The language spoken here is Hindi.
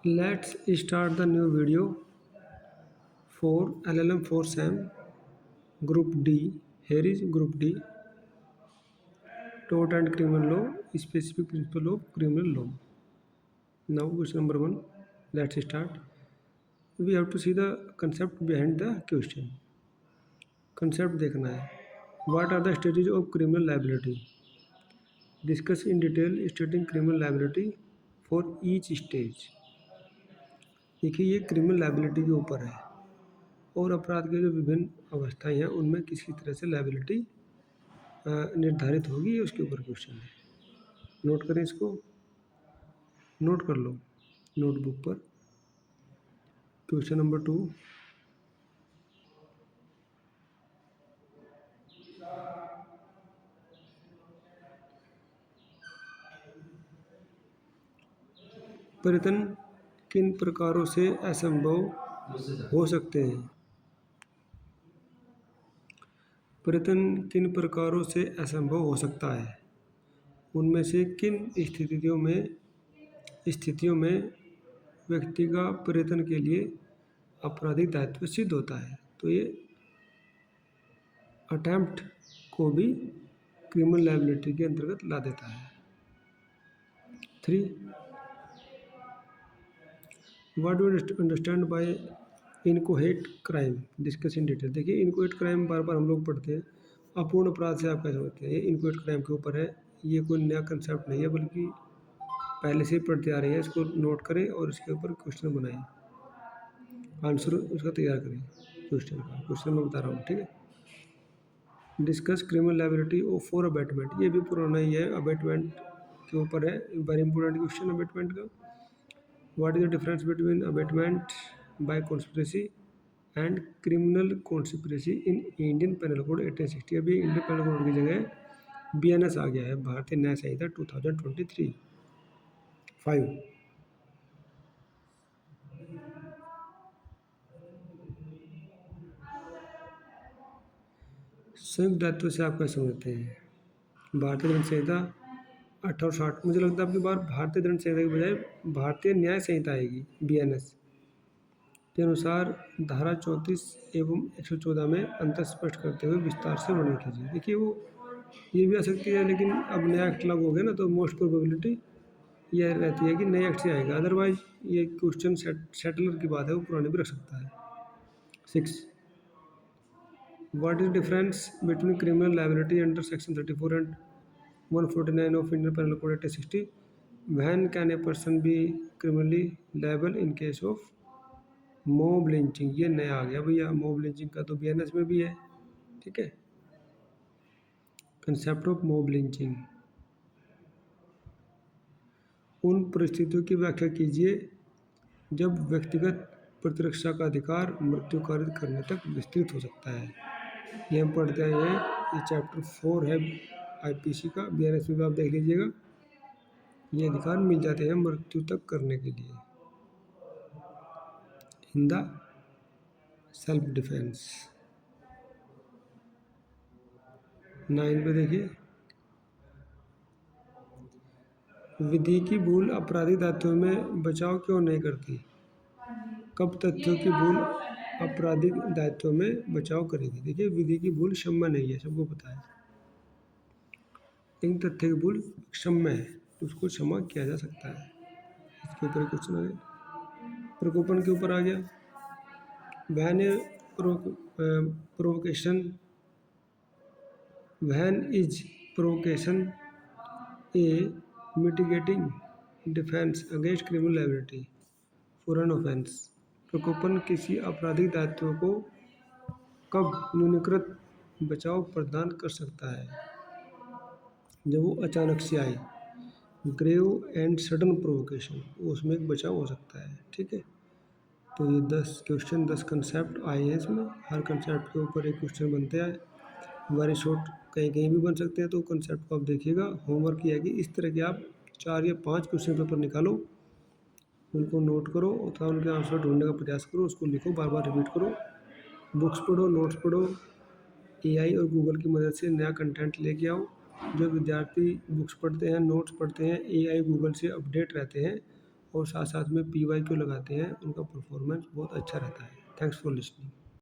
Let's start the new video for LLM for SAM Group D. Here is Group D. Tort and Criminal Law, Specific Principle of Criminal Law. Now question number 1. Let's start. We have to see the concept behind the question. Concept देखना है. What are the stages of criminal liability? Discuss in detail stating criminal liability for each stage. देखिए ये क्रिमिनल लाइबिलिटी के ऊपर है और अपराध के जो विभिन्न अवस्थाएं हैं उनमें किसी तरह से लाइबिलिटी निर्धारित होगी, उसके ऊपर क्वेश्चन है. नोट करें इसको, नोट कर लो नोटबुक पर. Question number 2. परिवर्तन किन प्रकारों से असंभव हो सकते हैं? परिवर्तन किन प्रकारों से असंभव हो सकता है? उनमें से किन स्थितियों में व्यक्ति का परिवर्तन के लिए आपराधिक दायित्व सिद्ध होता है? तो ये अटेम्प्ट को भी क्रिमिनल लायबिलिटी के अंतर्गत ला देता है. 3. What do you understand by inchoate crime? Discuss in detail. देखिए इनकोहेट क्राइम बार बार हम लोग पढ़ते हैं. अपूर्ण अपराध से आप क्या समझते हैं? ये इनकोहेट क्राइम के ऊपर है. ये कोई नया कंसेप्ट नहीं है बल्कि पहले से ही पढ़ते आ रहे हैं. इसको नोट करें और इसके ऊपर क्वेश्चन बनाएं, आंसर उसका तैयार करें क्वेश्चन का. क्वेश्चन मैं बता रहा हूँ, ठीक है. Discuss criminal liability for abetment. ये भी पुराना ही है, अबेटमेंट के ऊपर है. वेरी इंपॉर्टेंट क्वेश्चन अबेटमेंट का. What is the difference between abetment by conspiracy and criminal conspiracy in Indian penal code 1860? अभी इंडियन पेनल कोड की जगह BNS आ गया है, भारतीय न्याय संहिता 2023. 5. संयुक्त दायित्व से आप क्या समझते हैं? भारतीय दंड संहिता 1860. मुझे लगता है आपकी बार भारतीय दंड संहिता की बजाय भारतीय न्याय संहिता आएगी. BNS के अनुसार धारा 34 एवं 114 में अंतर स्पष्ट करते हुए विस्तार से वर्णन कीजिए. देखिए वो ये भी आ सकती है, लेकिन अब नया एक्ट लागू हो गया ना, तो मोस्ट प्रोबेबिलिटी यह रहती है कि नए एक्ट से आएगा. अदरवाइज ये क्वेश्चन सेटलर की बात है, वो पुराने भी रख सकता है. 6. What is difference between criminal liability under section 34 and 149 of Indian Penal Code 1860? When can a person be criminally liable in case of mob lynching? ये नया आ गया भैया. mob lynching का तो BNS में भी है, ठीक है. Concept of mob lynching. उन परिस्थितियों की व्याख्या कीजिए जब व्यक्तिगत प्रतिरक्षा का अधिकार मृत्यु कारित करने तक विस्तृत हो सकता है. ये हम पढ़ते आए हैं. ये चैप्टर 4 है IPC का. BNS में भी आप देख लीजिएगा. ये अधिकार मिल जाते हैं मृत्यु तक करने के लिए इन द सेल्फ डिफेंस. 9 पे देखिए, विधि की भूल आपराधिक दायित्व में बचाव क्यों नहीं करती? कब तथ्यों की भूल आपराधिक दायित्व में बचाव करेगी? देखिए विधि की भूल क्षम्य नहीं है, सबको पता है. इन तथ्य की भूल क्षम्य है, तो उसको क्षमा किया जा सकता है. इसके ऊपर क्वेश्चन आ गया. प्रकोपन के ऊपर आ गया. When is provocation a mitigating defence against criminal liability for an offence? प्रकोपन किसी आपराधिक दायित्व को कब न्यूनीकृत बचाव प्रदान कर सकता है? जब वो अचानक से आए. ग्रेव एंड सडन प्रोवोकेशन, उसमें एक बचाव हो सकता है, ठीक है. तो ये 10 क्वेश्चन 10 कंसेप्ट आए हैं इसमें. हर कंसेप्ट के ऊपर एक क्वेश्चन बनते हैं. वेरी शॉर्ट, कहीं कहीं भी बन सकते हैं. तो कंसेप्ट को आप देखिएगा. होमवर्क किया कि इस तरह के आप 4 या 5 क्वेश्चन पेपर निकालो, उनको नोट करो और उनके आंसर ढूंढने का प्रयास करो. उसको लिखो, बार बार रिपीट करो. बुक्स पढ़ो, नोट्स पढ़ो. AI और गूगल की मदद से नया कंटेंट लेके आओ. जो विद्यार्थी बुक्स पढ़ते हैं, नोट्स पढ़ते हैं, AI गूगल से अपडेट रहते हैं और साथ साथ में PYQ लगाते हैं, उनका परफॉर्मेंस बहुत अच्छा रहता है। Thanks for listening.